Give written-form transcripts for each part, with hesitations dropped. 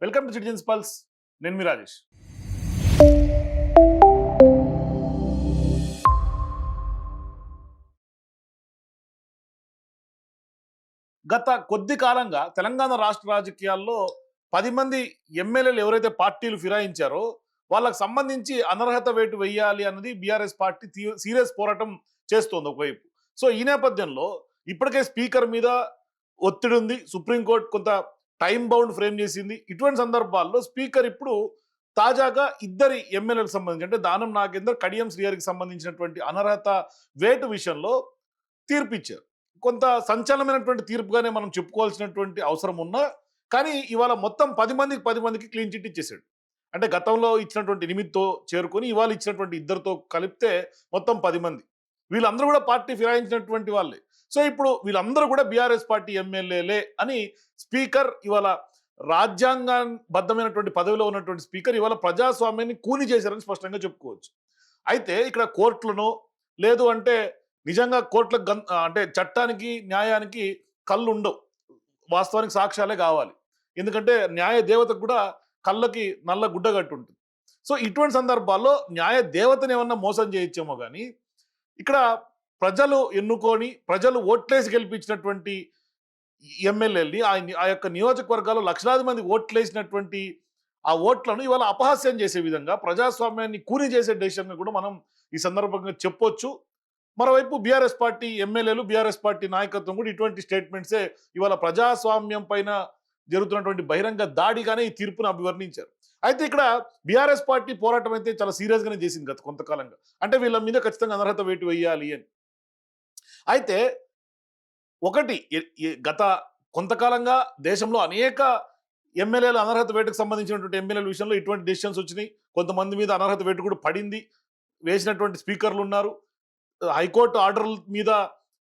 Welcome to citizens pulse. నేను మీ రాజేష్. గత కొద్ది కాలంగా తెలంగాణ రాష్ట్ర రాజకీయాల్లో 10 మంది ఎమ్మెల్యేలు ఎవరైతే పార్టీలు ఫిరాయించారో వాళ్ళకి సంబంధించి అనర్హత వేటు వేయాలి అన్నది బీఆర్ఎస్ పార్టీ సీరియస్ పోరాటం చేస్తోంది ఒకవైపు. సో ఈ నేపథ్యంలో ఇప్పటికే స్పీకర్ మీద ఒత్తిడి ఉంది. సుప్రీంకోర్టు కొంత టైం బౌండ్ ఫ్రేమ్ చేసింది. ఇటువంటి సందర్భాల్లో స్పీకర్ ఇప్పుడు తాజాగా ఇద్దరి ఎమ్మెల్యేలకు సంబంధించి అంటే దానం నాగేందర్, కడియం శ్రీహరికి సంబంధించినటువంటి అనర్హత వేటు విషయంలో తీర్పిచ్చారు. కొంత సంచలనమైనటువంటి తీర్పుగానే మనం చెప్పుకోవాల్సినటువంటి అవసరం ఉన్నా, కానీ ఇవాళ మొత్తం 10 మందికి క్లీన్ చిట్ ఇచ్చేసాడు. అంటే గతంలో ఇచ్చినటువంటి 8తో చేరుకొని ఇవాళ ఇచ్చినటువంటి ఇద్దరితో కలిపితే మొత్తం 10 మంది. వీళ్ళందరూ కూడా పార్టీ ఫిరాయించినటువంటి వాళ్ళే. సో ఇప్పుడు వీళ్ళందరూ కూడా బీఆర్ఎస్ పార్టీ ఎమ్మెల్యేలే అని స్పీకర్ ఇవాళ రాజ్యాంగబద్ధమైనటువంటి పదవిలో ఉన్నటువంటి స్పీకర్ ఇవాళ ప్రజాస్వామ్యాన్ని కూని చేశారని స్పష్టంగా చెప్పుకోవచ్చు. అయితే ఇక్కడ కోర్టులను లేదు అంటే నిజంగా కోర్టులకు అంటే చట్టానికి న్యాయానికి కళ్ళు ఉండవు. వాస్తవానికి సాక్ష్యాలే కావాలి. ఎందుకంటే న్యాయ దేవతకు కూడా కళ్ళకి నల్ల గుడ్డ కట్టి ఉంటుంది. సో ఇటువంటి సందర్భాల్లో న్యాయ దేవతని ఏమన్నా మోసం చేయొచ్చేమో కానీ ఇక్కడ ప్రజలు ఎన్నుకొని ప్రజలు ఓట్లేసి గెలిపించినటువంటి ఎమ్మెల్యేలని ఆ యొక్క నియోజకవర్గాల్లో లక్షలాది మంది ఓట్లేసినటువంటి ఆ ఓట్లను ఇవాళ అపహాస్యం చేసే విధంగా ప్రజాస్వామ్యాన్ని కూని చేసే డెసిషన్గా కూడా మనం ఈ సందర్భంగా చెప్పొచ్చు. మరోవైపు బీఆర్ఎస్ పార్టీ ఎమ్మెల్యేలు బీఆర్ఎస్ పార్టీ నాయకత్వం కూడా ఇటువంటి స్టేట్మెంట్సే ఇవాళ ప్రజాస్వామ్యం పైన జరుగుతున్నటువంటి బహిరంగ దాడిగానే ఈ తీర్పును అభివర్ణించారు. అయితే ఇక్కడ బీఆర్ఎస్ పార్టీ పోరాటం అయితే చాలా సీరియస్ గానే చేసింది గత కొంతకాలంగా. అంటే వీళ్ళ మీద ఖచ్చితంగా అనర్హత వేటు వేయాలి అని. అయితే ఒకటి గత కొంతకాలంగా దేశంలో అనేక ఎమ్మెల్యేల అనర్హత వేటుకు సంబంధించినటువంటి ఎమ్మెల్యేల విషయంలో ఇటువంటి డెసిషన్స్ వచ్చినాయి. కొంతమంది మీద అనర్హత వేటు కూడా పడింది. వేసినటువంటి స్పీకర్లు ఉన్నారు. హైకోర్టు ఆర్డర్ల మీద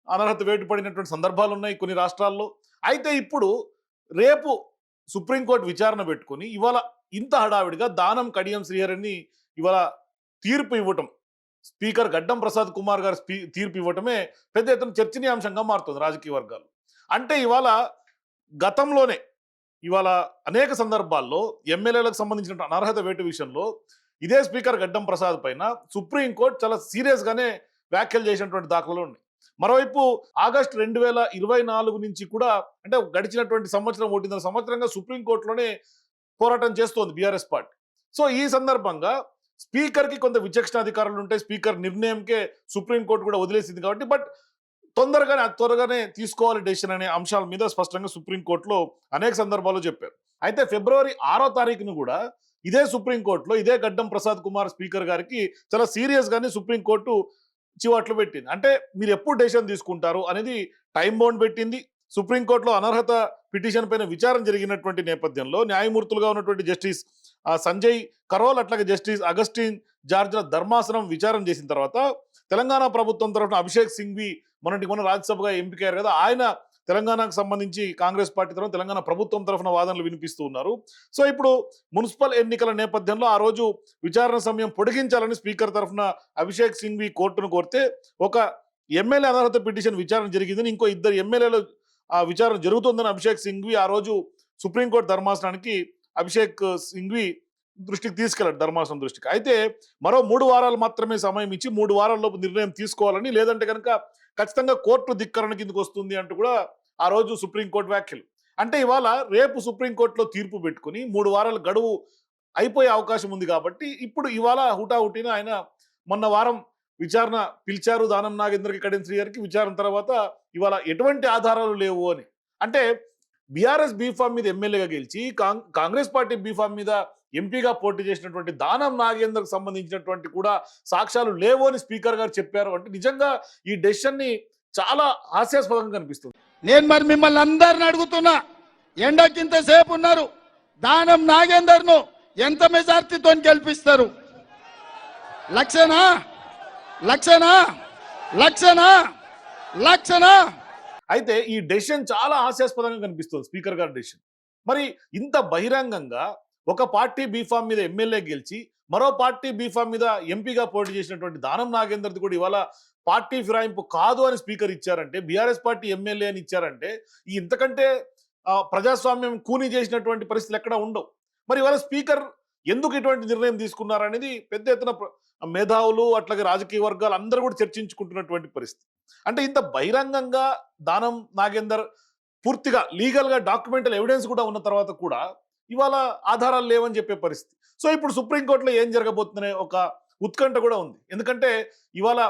అనర్హత వేటు పడినటువంటి సందర్భాలు ఉన్నాయి కొన్ని రాష్ట్రాల్లో. అయితే ఇప్పుడు రేపు సుప్రీంకోర్టు విచారణ పెట్టుకొని ఇవాళ ఇంత హడావిడిగా దానం కడియం శ్రీహరిని ఇవాళ తీర్పు ఇవ్వటం, స్పీకర్ గడ్డం ప్రసాద్ కుమార్ గారు తీర్పు ఇవ్వటమే పెద్ద ఎత్తున చర్చనీయాంశంగా మారుతుంది రాజకీయ వర్గాలు. అంటే ఇవాళ గతంలోనే ఇవాళ అనేక సందర్భాల్లో ఎమ్మెల్యేలకు సంబంధించిన అనర్హత వేటు విషయంలో ఇదే స్పీకర్ గడ్డం ప్రసాద్ పైన సుప్రీంకోర్టు చాలా సీరియస్ గానే వ్యాఖ్యలు చేసినటువంటి దాఖలు ఉన్నాయి. మరోవైపు ఆగస్టు 2024 నుంచి కూడా అంటే గడిచినటువంటి సంవత్సరం 1.5 సంవత్సరంగా సుప్రీంకోర్టులోనే పోరాటం చేస్తోంది బీఆర్ఎస్ పార్టీ. సో ఈ సందర్భంగా స్పీకర్కి కొంత విచక్షణ అధికారులు ఉంటాయి. స్పీకర్ నిర్ణయంకే సుప్రీంకోర్టు కూడా వదిలేసింది కాబట్టి బట్ త్వరగానే తీసుకోవాలి డెసిషన్ అనే అంశాల మీద స్పష్టంగా సుప్రీంకోర్టులో అనేక సందర్భాల్లో చెప్పారు. అయితే ఫిబ్రవరి 6వ తారీఖును కూడా ఇదే సుప్రీంకోర్టులో ఇదే గడ్డం ప్రసాద్ కుమార్ స్పీకర్ గారికి చాలా సీరియస్ గానే సుప్రీంకోర్టు చివాట్లు పెట్టింది. అంటే మీరు ఎప్పుడు డెసిషన్ తీసుకుంటారు అనేది టైం బౌండ్ పెట్టింది. సుప్రీంకోర్టులో అనర్హత పిటిషన్ పైన విచారణ జరిగినటువంటి నేపథ్యంలో న్యాయమూర్తులుగా ఉన్నటువంటి జస్టిస్ సంజయ్ కరోల్ అట్లాగే జస్టిస్ అగస్టిన్ జార్జ్ల ధర్మాసనం విచారణ చేసిన తర్వాత తెలంగాణ ప్రభుత్వం తరఫున అభిషేక్ సింఘ్వి మొన్న రాజ్యసభగా ఎంపికయ్యారు కదా, ఆయన తెలంగాణకు సంబంధించి కాంగ్రెస్ పార్టీ తరఫున తెలంగాణ ప్రభుత్వం తరఫున వాదనలు వినిపిస్తూ ఉన్నారు. సో ఇప్పుడు మున్సిపల్ ఎన్నికల నేపథ్యంలో ఆ రోజు విచారణ సమయం పొడిగించాలని స్పీకర్ తరఫున అభిషేక్ సింఘ్వి కోర్టును కోరితే ఒక ఎమ్మెల్యే అనర్హత పిటిషన్ విచారణ జరిగిందని ఇంకో 2 ఎమ్మెల్యేలు ఆ విచారణ జరుగుతుందని అభిషేక్ సింఘ్వి ఆ రోజు సుప్రీంకోర్టు ధర్మాసనానికి అభిషేక్ సింఘ్వి దృష్టికి తీసుకెళ్లాడు, ధర్మాసనం దృష్టికి. అయితే మరో 3 వారాలు మాత్రమే సమయం ఇచ్చి 3 వారాల్లోపు నిర్ణయం తీసుకోవాలని, లేదంటే కనుక ఖచ్చితంగా కోర్టు ధిక్కరణ కిందకు వస్తుంది అంటూ కూడా ఆ రోజు సుప్రీంకోర్టు వ్యాఖ్యలు. అంటే ఇవాళ రేపు సుప్రీంకోర్టులో తీర్పు పెట్టుకుని 3 వారాల గడువు అయిపోయే అవకాశం ఉంది కాబట్టి ఇప్పుడు ఇవాళ హుటాహుటిన ఆయన మొన్న వారం విచారణ పిలిచారు దానం నాగేంద్రకి కడియం శ్రీహరికి. విచారణ తర్వాత ఇవాళ ఎటువంటి ఆధారాలు లేవు అని అంటే బీఆర్ఎస్ బీఫామ్ మీద ఎమ్మెల్యేగా గెలిచి కాంగ్రెస్ పార్టీ బీఫామ్ మీద ఎంపీగా పోటీ చేసినటువంటి దానం నాగేందర్కు సంబంధించినటువంటి కూడా సాక్ష్యాలు లేవు అని స్పీకర్ గారు చెప్పారు. అంటే నిజంగా ఈ డెసిషన్ ని చాలా హాస్యాస్పదంగా కనిపిస్తుంది. నేను మరి మిమ్మల్ని అందరిని అడుగుతున్నా, ఎండకింత సేపు ఉన్నారు, దానం నాగేందర్ను ఎంత మెజార్టీతో గెలిపిస్తారు? లక్షనా లక్షనా లక్షనా లక్షనా? అయితే ఈ డెసిషన్ చాలా హాస్యాస్పదంగా కనిపిస్తుంది స్పీకర్ గారి డెసిషన్. మరి ఇంత బహిరంగంగా ఒక పార్టీ బీఫామ్ మీద ఎమ్మెల్యే గెలిచి మరో పార్టీ బీఫామ్ మీద ఎంపీగా పోటీ చేసినటువంటి దానం నాగేందర్ది కూడా ఇవాళ పార్టీ ఫిరాయింపు కాదు అని స్పీకర్ ఇచ్చారంటే, బీఆర్ఎస్ పార్టీ ఎమ్మెల్యే అని ఇచ్చారంటే ఇంతకంటే ప్రజాస్వామ్యం కూనీ చేసినటువంటి పరిస్థితులు ఎక్కడ ఉండవు. మరి ఇవాళ స్పీకర్ ఎందుకు ఇటువంటి నిర్ణయం తీసుకున్నారనేది పెద్ద ఎత్తున మేధావులు అట్లాగే రాజకీయ వర్గాలు అందరూ కూడా చర్చించుకుంటున్నటువంటి పరిస్థితి. అంటే ఇంత బహిరంగంగా దానం నాగేందర్ పూర్తిగా లీగల్ గా డాక్యుమెంటల్ ఎవిడెన్స్ కూడా ఉన్న తర్వాత కూడా ఇవాళ ఆధారాలు లేవని చెప్పే పరిస్థితి. సో ఇప్పుడు సుప్రీంకోర్టులో ఏం జరగబోతుందనే ఒక ఉత్కంఠ కూడా ఉంది. ఎందుకంటే ఇవాళ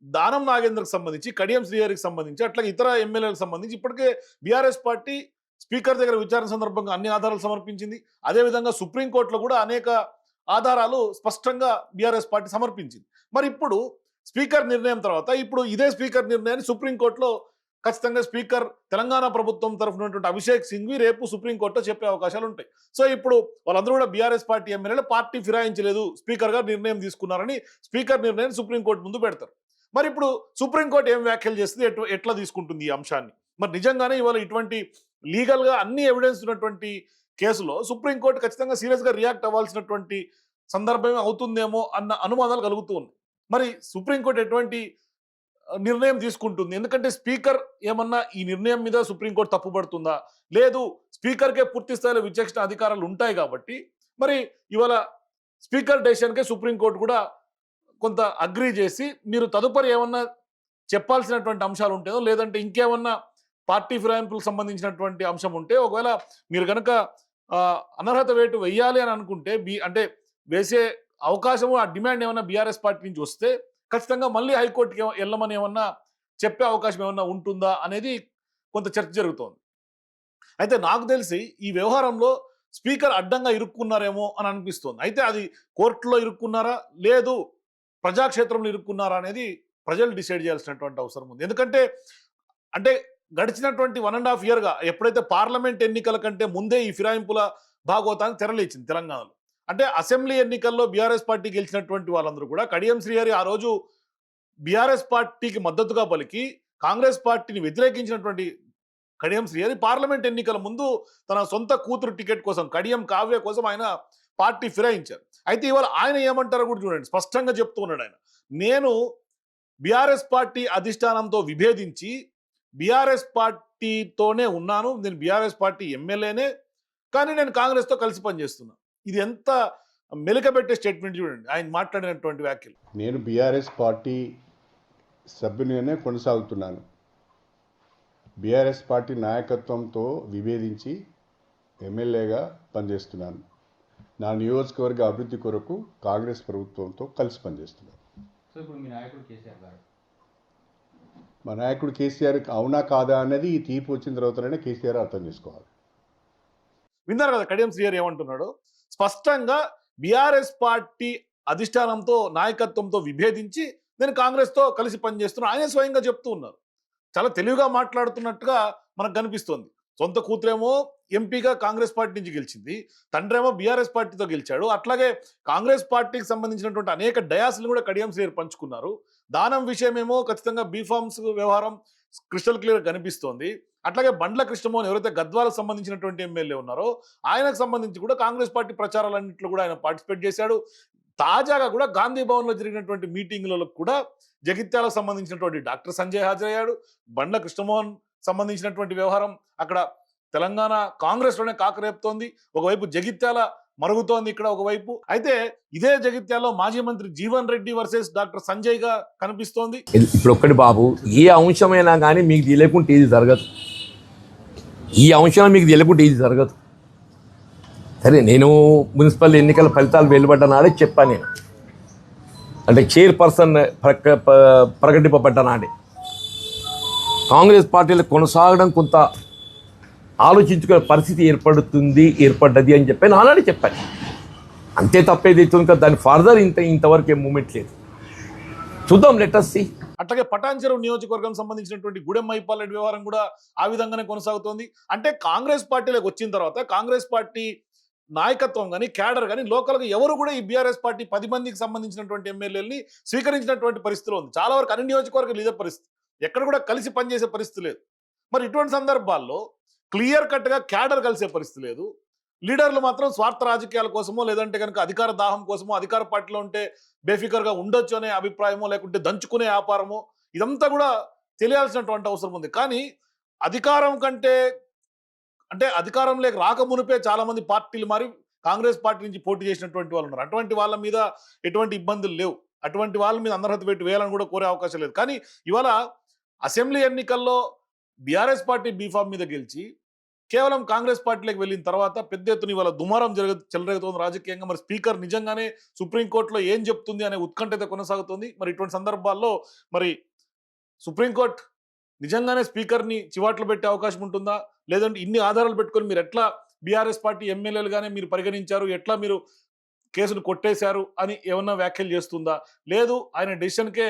దానం నాగేందర్కి సంబంధించి, కడియం శ్రీహరికి సంబంధించి, అట్లాగే ఇతర ఎమ్మెల్యేలకు సంబంధించి ఇప్పటికే బీఆర్ఎస్ పార్టీ స్పీకర్ దగ్గర విచారణ సందర్భంగా అన్ని ఆధారాలు సమర్పించింది. అదేవిధంగా సుప్రీంకోర్టులో కూడా అనేక ఆధారాలు స్పష్టంగా బీఆర్ఎస్ పార్టీ సమర్పించింది. మరి ఇప్పుడు స్పీకర్ నిర్ణయం తర్వాత ఇప్పుడు ఇదే స్పీకర్ నిర్ణయాన్ని సుప్రీంకోర్టులో ఖచ్చితంగా స్పీకర్ తెలంగాణ ప్రభుత్వం తరఫున ఉన్నటువంటి అభిషేక్ సింఘ్వి రేపు సుప్రీంకోర్టులో చెప్పే అవకాశాలు ఉంటాయి. సో ఇప్పుడు వాళ్ళందరూ కూడా బీఆర్ఎస్ పార్టీ ఎమ్మెల్యేలు పార్టీ ఫిరాయించలేదు, స్పీకర్ గారు నిర్ణయం తీసుకున్నారని స్పీకర్ నిర్ణయాన్ని సుప్రీంకోర్టు ముందు పెడతారు. మరి ఇప్పుడు సుప్రీంకోర్టు ఏం వ్యాఖ్యలు చేస్తుంది, ఎట్లా తీసుకుంటుంది ఈ అంశాన్ని? మరి నిజంగానే ఇవాళ ఇటువంటి లీగల్గా అన్ని ఎవిడెన్స్ ఉన్నటువంటి కేసులో సుప్రీంకోర్టు ఖచ్చితంగా సీరియస్గా రియాక్ట్ అవ్వాల్సినటువంటి సందర్భమే అవుతుందేమో అన్న అనుమానాలు కలుగుతూ ఉన్నాయి. మరి సుప్రీంకోర్టు ఎటువంటి నిర్ణయం తీసుకుంటుంది? ఎందుకంటే స్పీకర్ ఏమన్నా ఈ నిర్ణయం మీద సుప్రీంకోర్టు తప్పుపడుతుందా, లేదు స్పీకర్కే పూర్తి స్థాయిలో విచక్షణ అధికారాలు ఉంటాయి కాబట్టి మరి ఇవాళ స్పీకర్ డెసిషన్కే సుప్రీంకోర్టు కూడా కొంత అగ్రీ చేసి మీరు తదుపరి ఏమన్నా చెప్పాల్సినటువంటి అంశాలు ఉంటేనో లేదంటే ఇంకేమన్నా పార్టీ ఫిరాయింపులకు సంబంధించినటువంటి అంశం ఉంటే ఒకవేళ మీరు కనుక అనర్హత వేటు వెయ్యాలి అని అనుకుంటే అంటే వేసే అవకాశము ఆ డిమాండ్ ఏమన్నా బీఆర్ఎస్ పార్టీ నుంచి వస్తే ఖచ్చితంగా మళ్ళీ హైకోర్టుకి వెళ్ళమని ఏమన్నా చెప్పే అవకాశం ఏమన్నా ఉంటుందా అనేది కొంత చర్చ జరుగుతోంది. అయితే నాకు తెలిసి ఈ వ్యవహారంలో స్పీకర్ అడ్డంగా ఇరుక్కున్నారేమో అని అనిపిస్తోంది. అయితే అది కోర్టులో ఇరుక్కున్నారా లేదు ప్రజాక్షేత్రంలో ఇరుక్కున్నారా అనేది ప్రజలు డిసైడ్ చేయాల్సినటువంటి అవసరం ఉంది. ఎందుకంటే అంటే గడిచినటువంటి 1.5 ఇయర్గా ఎప్పుడైతే పార్లమెంట్ ఎన్నికల కంటే ముందే ఈ ఫిరాయింపుల భాగోతాన్ని తెరలేచింది తెలంగాణలో. అంటే అసెంబ్లీ ఎన్నికల్లో బీఆర్ఎస్ పార్టీ గెలిచినటువంటి వాళ్ళందరూ కూడా కడియం శ్రీహరి ఆ రోజు బీఆర్ఎస్ పార్టీకి మద్దతుగా పలికి కాంగ్రెస్ పార్టీని వ్యతిరేకించినటువంటి కడియం శ్రీహరి పార్లమెంట్ ఎన్నికల ముందు తన సొంత కూతురు టికెట్ కోసం కడియం కావ్య కోసం ఆయన పార్టీ ఫిరాయించారు. అయితే ఇవాళ ఆయన ఏమంటారో కూడా చూడండి, స్పష్టంగా చెప్తూ ఉన్నాడు ఆయన. నేను బీఆర్ఎస్ పార్టీ అధిష్టానంతో విభేదించి బీఆర్ఎస్ పార్టీతోనే ఉన్నాను, నేను బీఆర్ఎస్ పార్టీ ఎమ్మెల్యేనే, కానీ నేను కాంగ్రెస్తో కలిసి పనిచేస్తున్నా. ఇది ఎంత మెలికబెట్టే స్టేట్మెంట్ చూడండి ఆయన మాట్లాడినటువంటి వ్యాఖ్యలు. నేను బీఆర్ఎస్ పార్టీ సభ్యునిగానే కొనసాగుతున్నాను. బీఆర్ఎస్ పార్టీ నాయకత్వంతో విభేదించి ఎమ్మెల్యేగా పనిచేస్తున్నాను. నా నియోజకవర్గ అభివృద్ధి కొరకు కాంగ్రెస్ ప్రభుత్వంతో కలిసి పనిచేస్తున్నాను. సో ఇప్పుడు మీ నాయకుడు కేసీఆర్ గారు, మా నాయకుడు కేసీఆర్ అవునా కాదా అనేది ఈ తీర్పు వచ్చిన తర్వాతనే కేసీఆర్ అర్థం చేసుకోవాలి. విన్నారు కదా కడియం శ్రీహరి ఏమంటున్నాడు? స్పష్టంగా బీఆర్ఎస్ పార్టీ అధిష్టానంతో నాయకత్వంతో విభేదించి నేను కాంగ్రెస్తో కలిసి పనిచేస్తున్నా ఆయనే స్వయంగా చెప్తూ ఉన్నారు. చాలా తెలివిగా మాట్లాడుతున్నట్టుగా మనకు కనిపిస్తోంది. సొంత కూతురేమో ఎంపీగా కాంగ్రెస్ పార్టీ నుంచి గెలిచింది, తండ్రేమో బీఆర్ఎస్ పార్టీతో గెలిచాడు. అట్లాగే కాంగ్రెస్ పార్టీకి సంబంధించినటువంటి అనేక డయాస్లు కూడా కడియం శ్రీహరి పంచుకున్నారు. దానం విషయమేమో ఖచ్చితంగా బీఫార్మ్స్ వ్యవహారం క్రిస్టల్ క్లియర్ కనిపిస్తోంది. అట్లాగే బండ్ల కృష్ణమోహన్ ఎవరైతే గద్వాలకు సంబంధించినటువంటి ఎమ్మెల్యే ఉన్నారో ఆయనకు సంబంధించి కూడా కాంగ్రెస్ పార్టీ ప్రచారాలన్నింటిలో కూడా ఆయన పార్టిసిపేట్ చేశాడు. తాజాగా కూడా గాంధీ భవన్లో జరిగినటువంటి మీటింగ్లలో కూడా జగిత్యాలకు సంబంధించినటువంటి డాక్టర్ సంజయ్ హాజరయ్యాడు. బండ్ల కృష్ణమోహన్ సంబంధించినటువంటి వ్యవహారం అక్కడ తెలంగాణ కాంగ్రెస్లోనే కాకరేపుతోంది. ఒకవైపు జగిత్యాల మరుగుతోంది ఇక్కడ ఒకవైపు. అయితే ఇదే జగిత్యాలలో మాజీ మంత్రి జీవన్ రెడ్డి వర్సెస్ డాక్టర్ సంజయ్ గా కనిపిస్తోంది. ఇప్పుడు ఒక్కటి బాబు, ఏ అంశమైనా కానీ మీకు తెలియకుంటే ఇది జరగదు. ఈ అంశం మీకు తెలియకుంటే ఇది జరగదు. సరే, నేను మున్సిపల్ ఎన్నికల ఫలితాలు వెలువడ్డ నాడే చెప్పాను. నేను అంటే చైర్పర్సన్ ప్రకటింపబడ్డ నాడే కాంగ్రెస్ పార్టీలో కొనసాగడం కొంత ఆలోచించుకునే పరిస్థితి ఏర్పడ్డది అని చెప్పి నేను ఆల్రెడీ చెప్పాను. అంతే తప్పేదైతే ఇంకా దాని ఫర్దర్ ఇంతవరకు ఏం మూమెంట్ లేదు. చూద్దాం, లెట్ us see. అట్లాగే పటాన్ చెరువు నియోజకవర్గం సంబంధించినటువంటి గూడెం మైపాల్ రెడ్డి వ్యవహారం కూడా ఆ విధంగానే కొనసాగుతోంది. అంటే కాంగ్రెస్ పార్టీలోకి వచ్చిన తర్వాత కాంగ్రెస్ పార్టీ నాయకత్వం కానీ క్యాడర్ కానీ లోకల్గా ఎవరు కూడా ఈ బీఆర్ఎస్ పార్టీ 10 మందికి సంబంధించినటువంటి ఎమ్మెల్యేలని స్వీకరించినటువంటి పరిస్థితిలో ఉంది. చాలా వరకు అన్ని నియోజకవర్గాలు ఇదే పరిస్థితి, ఎక్కడ కూడా కలిసి పనిచేసే పరిస్థితి లేదు. మరి ఇటువంటి సందర్భాల్లో క్లియర్ కట్గా క్యాడర్ కలిసే పరిస్థితి లేదు. లీడర్లు మాత్రం స్వార్థ రాజకీయాల కోసమో లేదంటే కనుక అధికార దాహం కోసమో అధికార పార్టీలో ఉంటే బేఫికర్గా ఉండొచ్చు అనే అభిప్రాయమో లేకుంటే దంచుకునే వ్యాపారమో ఇదంతా కూడా తెలియాల్సినటువంటి అవసరం ఉంది. కానీ అధికారం కంటే అంటే అధికారంలోకి రాక మునిపే చాలా మంది పార్టీలు మారి కాంగ్రెస్ పార్టీ నుంచి పోటీ చేసినటువంటి వాళ్ళు ఉన్నారు. అటువంటి వాళ్ళ మీద ఎటువంటి ఇబ్బందులు లేవు. అటువంటి వాళ్ళ మీద అనర్హత పెట్టి వేయాలని కూడా కోరే అవకాశం లేదు. కానీ ఇవాళ అసెంబ్లీ ఎన్నికల్లో బీఆర్ఎస్ పార్టీ బీఫామ్ మీద గెలిచి కేవలం కాంగ్రెస్ పార్టీలోకి వెళ్ళిన తర్వాత పెద్ద ఎత్తున ఇవాళ దుమారం చెలరేగుతోంది రాజకీయంగా. మరి స్పీకర్ నిజంగానే సుప్రీంకోర్టులో ఏం చెప్తుంది అనే ఉత్కంఠ అయితే కొనసాగుతుంది. మరి ఇటువంటి సందర్భాల్లో మరి సుప్రీంకోర్టు నిజంగానే స్పీకర్ని చివాట్లు పెట్టే అవకాశం ఉంటుందా? లేదంటే ఇన్ని ఆధారాలు పెట్టుకొని మీరు ఎట్లా బీఆర్ఎస్ పార్టీ ఎమ్మెల్యేలుగానే మీరు పరిగణించారు, ఎట్లా మీరు కేసును కొట్టేశారు అని ఏమన్నా వ్యాఖ్యలు చేస్తుందా? లేదు ఆయన డెసిషన్కే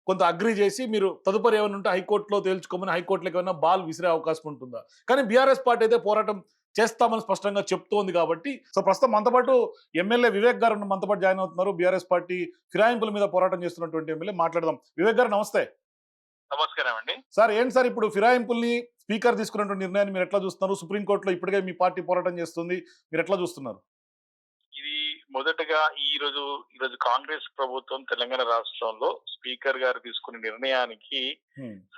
కొంత అగ్రి చేసి మీరు తదుపరి ఏమైనా ఉంటే హైకోర్టులో తేల్చుకోమని హైకోర్టులోకి ఏమైనా బాల్ విసిరే అవకాశం ఉంటుందా? కానీ బీఆర్ఎస్ పార్టీ అయితే పోరాటం చేస్తామని స్పష్టంగా చెప్తోంది కాబట్టి సో ప్రస్తుతం మనతో పాటు ఎమ్మెల్యే వివేక్ గారు మనతో పాటు జాయిన్ అవుతున్నారు. బీఆర్ఎస్ పార్టీ ఫిరాయింపుల మీద పోరాటం చేస్తున్నటువంటి ఎమ్మెల్యే మాట్లాడదాం. వివేక్ గారు నమస్తే. నమస్కారం అండి. సార్ ఏంటి సార్ ఇప్పుడు ఫిరాయింపుల్ని స్పీకర్ తీసుకున్నటువంటి నిర్ణయాన్ని మీరు ఎట్లా చూస్తున్నారు? సుప్రీంకోర్టులో ఇప్పటికే మీ పార్టీ పోరాటం చేస్తుంది, మీరు ఎట్లా చూస్తున్నారు? ఇది మొదటగా ఈరోజు కాంగ్రెస్ ప్రభుత్వం తెలంగాణ రాష్ట్రంలో స్పీకర్ గారు తీసుకున్న నిర్ణయానికి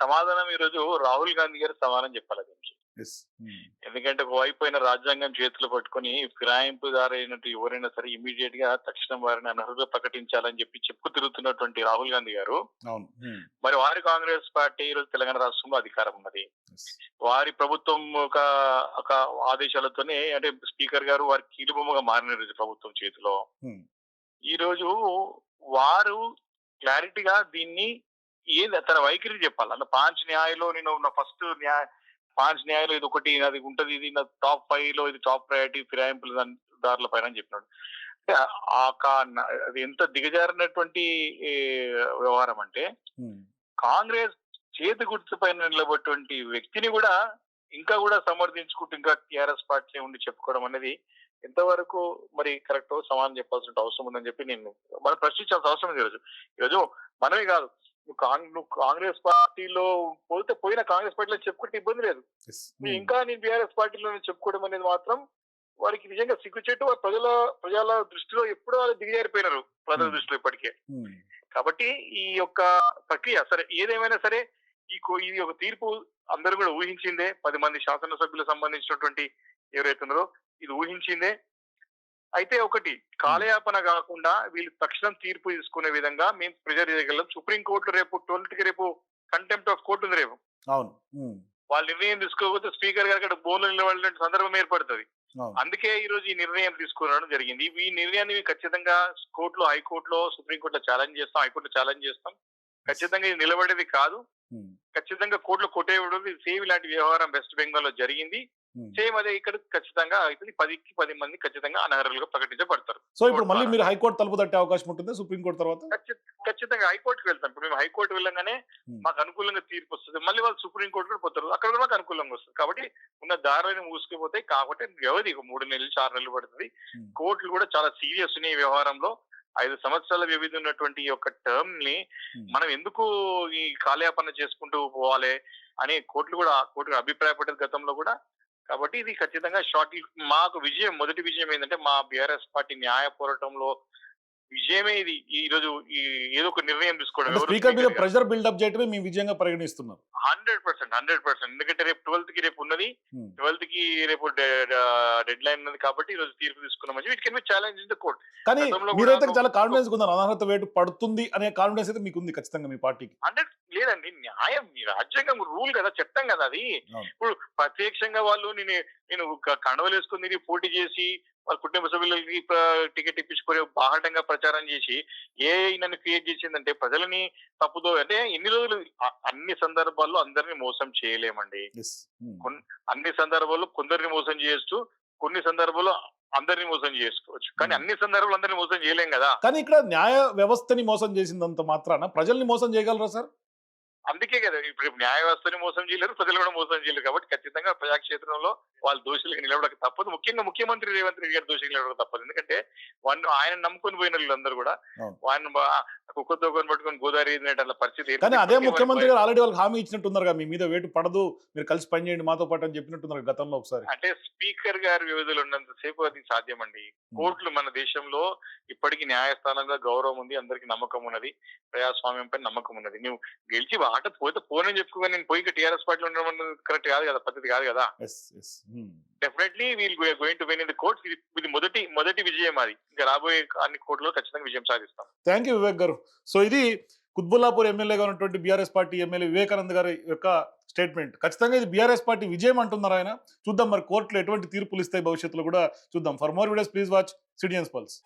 సమాధానం ఈరోజు రాహుల్ గాంధీ గారు సమాధానం చెప్పాలి దీనికి. ఎందుకంటే ఒకవైపు అయిన రాజ్యాంగం చేతులు పట్టుకుని ఫిరాయింపుదారు అయినట్టు ఎవరైనా సరే ఇమీడియట్ గా తక్షణం వారిని అనర్హులుగా ప్రకటించాలని చెప్పుకు తిరుగుతున్నటువంటి రాహుల్ గాంధీ గారు, మరి వారి కాంగ్రెస్ పార్టీ ఈరోజు తెలంగాణ రాష్ట్రంలో అధికారం ఉన్నది. వారి ప్రభుత్వం ఒక ఆదేశాలతోనే అంటే స్పీకర్ గారు వారి కీలుబొమ్మగా మారిన ప్రభుత్వం చేతిలో ఈ రోజు వారు క్లారిటీగా దీన్ని ఏది తన వైఖరి చెప్పాలి. అన్న 5 న్యాయలో నేను నా ఫస్ట్ 5 న్యాయాలు ఇది ఒకటి అది ఉంటది, ఇది నా టాప్ 5 లో ఇది టాప్ ప్రయారిటీ ఫిరాయింపుల దారుల పైన అని చెప్పినాడు. అది ఎంత దిగజారినటువంటి వ్యవహారం అంటే కాంగ్రెస్ చేతి గుర్తు పైన నిలబడినటువంటి వ్యక్తిని కూడా ఇంకా సమర్థించుకుంటూ ఇంకా టీఆర్ఎస్ పార్టీ ఉండి చెప్పుకోవడం అనేది ఎంతవరకు మరి కరెక్ట్ సమానం చెప్పాల్సిన అవసరం ఉందని చెప్పి నేను మనం ప్రశ్నించాల్సిన అవసరం ఉంది. ఈరోజు మనమే కాదు, నువ్వు కాంగ్రెస్ పార్టీలో పోయిన కాంగ్రెస్ పార్టీలో చెప్పుకుంటే ఇబ్బంది లేదు, ఇంకా నేను బీఆర్ఎస్ పార్టీలో చెప్పుకోవడం అనేది మాత్రం వారికి నిజంగా సిగ్గుచేటు. ప్రజల దృష్టిలో ఎప్పుడూ వాళ్ళు దిగజారిపోయినారు ప్రజల దృష్టిలో ఇప్పటికే. కాబట్టి ఈ యొక్క ప్రక్రియ సరే ఏదేమైనా సరే ఇది ఒక తీర్పు అందరూ కూడా ఊహించిందే. 10 మంది శాసనసభ్యులకు సంబంధించినటువంటి ఎవరైతే ఉన్నారో ఇది ఊహించిందే. అయితే ఒకటి కాలయాపన కాకుండా వీళ్ళు తక్షణం తీర్పు తీసుకునే విధంగా మేము ప్రెజర్ చేయగలం. సుప్రీంకోర్టు రేపు 12కి రేపు కంటెంప్ట్ ఆఫ్ కోర్టు ఉంది రేపు. అవును, వాళ్ళు నిర్ణయం తీసుకోకపోతే స్పీకర్ గారు అక్కడ బోర్లు నిలబడే సందర్భం ఏర్పడుతుంది. అందుకే ఈ రోజు ఈ నిర్ణయం తీసుకురావడం జరిగింది. ఈ నిర్ణయాన్ని ఖచ్చితంగా కోర్టులో, హైకోర్టులో, సుప్రీంకోర్టులో ఛాలెంజ్ చేస్తాం, హైకోర్టులో ఛాలెంజ్ చేస్తాం. ఖచ్చితంగా ఇది నిలబడేది కాదు, ఖచ్చితంగా కోర్టులో కొట్టేయడం. సేమ్ ఇలాంటి వ్యవహారం వెస్ట్ బెంగాల్ లో జరిగింది, సేమ్ అదే ఇక్కడ ఖచ్చితంగా అవుతుంది. 10కి 10 మంది ఖచ్చితంగా అనర్హులుగా ప్రకటించబడతారు. సో ఇప్పుడు మళ్ళీ మీరు హైకోర్టు తలుపు తట్టే అవకాశం ఉంటుంది సుప్రీంకోర్టు తర్వాత? ఖచ్చితంగా హైకోర్టుకి వెళ్తాం. ఇప్పుడు మేము హైకోర్టు వెళ్ళగానే మాకు అనుకూలంగా తీర్పు వస్తుంది, మళ్ళీ వాళ్ళు సుప్రీంకోర్టు కూడా పోతారు, అక్కడ కూడా మాకు అనుకూలంగా వస్తుంది. కాబట్టి ఉన్న దారులను మూసుకుపోతాయి. కాబట్టి వ్యవధి 3 నెలలు 6 నెలలు పడుతుంది. కోర్టులు కూడా చాలా సీరియస్ ఉన్నాయి ఈ వ్యవహారంలో. 5 సంవత్సరాల వ్యవధి ఉన్నటువంటి ఈ యొక్క టర్మ్ ని మనం ఎందుకు ఈ కాలయాపన చేసుకుంటూ పోవాలి అని కోర్టు అభిప్రాయపడ్డది గతంలో కూడా. కాబట్టి ఇది ఖచ్చితంగా మాకు విజయం, మొదటి విజయం ఏంటంటే మా బీఆర్ఎస్ పార్టీ న్యాయ పోరాటంలో విజయమే ఇది. ఈ రోజు ఏదో ఒక నిర్ణయం తీసుకోవడం, స్పీకర్ మీద ప్రెషర్ బిల్డప్ చేయడమే మీ విజయంగా పరిగణిస్తున్నారు. 100%. ఎందుకంటే రేపు 12కి రేపు ఉన్నది, 12కి రేపు డెడ్ లైన్ ఉన్నది. కాబట్టి ఈ రోజు తీర్పు తీసుకున్నాం. It can be challenge in the court. కానీ మీరైతే చాలా కాన్ఫిడెన్స్ ఉన్నారు, అనర్హత వేటు పడుతుంది అనే కాన్ఫిడెన్స్ అయితే మీకు ఉంది ఖచ్చితంగా మీ పార్టీకి? 100 లేదండి. న్యాయం రాజ్యాంగం రూల్ కదా, చట్టం కదా అది. ఇప్పుడు ప్రత్యక్షంగా వాళ్ళు నేను కండవలు వేసుకుని పోటీ చేసి వాళ్ళ కుటుంబ సభ్యులకి టికెట్ ఇప్పించుకొని బాహటంగా ప్రచారం చేసి నన్ను క్రియేట్ చేసిందంటే ప్రజలని తప్పుదో అంటే ఎన్ని రోజులు అన్ని సందర్భాల్లో అందరినీ మోసం చేయలేమండి. అన్ని సందర్భాల్లో కొందరిని మోసం చేయొచ్చు, కొన్ని సందర్భాల్లో అందరినీ మోసం చేసుకోవచ్చు, కానీ అన్ని సందర్భాలు అందరినీ మోసం చేయలేం కదా. కానీ ఇక్కడ న్యాయ వ్యవస్థని మోసం చేసినంత మాత్రాన ప్రజల్ని మోసం చేయగలరా సార్? అందుకే కదా ఇప్పుడు న్యాయ వ్యవస్థని మోసం చేయలేరు, ప్రజలు కూడా మోసం చేయలేరు. కాబట్టి ఖచ్చితంగా ప్రజాక్షేత్రంలో వాళ్ళు దోషులుగా నిలబడక తప్పదు. ముఖ్యంగా ముఖ్యమంత్రి రేవంత్ రెడ్డి గారు దోషులుగా నిలబడక తప్పదు. ఎందుకంటే ఆయన నమ్ముకొని పోయిన వీళ్ళందరూ కూడా ఆయన కుక్కతో పట్టుకొని గోదావరి అట్లా పరిస్థితి. కానీ అదే ముఖ్యమంత్రి గారు ఆల్రెడీ వాళ్ళకి హామీ ఇచ్చినట్టున్నారు, మీ మీద వేటు పడదు, మీరు కలిసి పనిచేయండి మాతో పాటు అని చెప్పినట్టున్నారు గతంలో ఒకసారి. అంటే స్పీకర్ గారి వ్యవధిలో ఉన్నంత సేపు అది సాధ్యమండి. కోర్టులు మన దేశంలో ఇప్పటికీ న్యాయస్థానంగా గౌరవం ఉంది, అందరికి నమ్మకం ఉన్నది, ప్రజాస్వామ్యం పైన నమ్మకం ఉన్నది. నువ్వు గెలిచి అంటే పోతే పోనని చెప్పుకోగా నేను పోయి టీఆర్ఎస్ పార్టీలో ఉండడం కరెక్ట్ కాదు కదా, పద్ధతి కాదు కదా. Yes yes definitely we'll going to win in the courts. ఇది మొదటి విజయం అది. ఇంకా రాబోయే అన్ని కోర్టులో ఖచ్చితంగా విజయం సాధిస్తాం. థ్యాంక్ యూ వివేక్ గారు. సో ఇది కుత్బుల్లాపూర్ ఎమ్మెల్యేగా ఉన్నటువంటి బీఆర్ఎస్ పార్టీ ఎమ్మెల్యే వివేకానంద్ గారి యొక్క స్టేట్మెంట్. ఖచ్చితంగా ఇది బీఆర్ఎస్ పార్టీ విజయం అంటున్నారు ఆయన. చూద్దాం మరి కోర్టులో ఎటువంటి తీర్పులు ఇస్తాయి భవిష్యత్తులో కూడా చూద్దాం. For more videos please watch citizens pulse.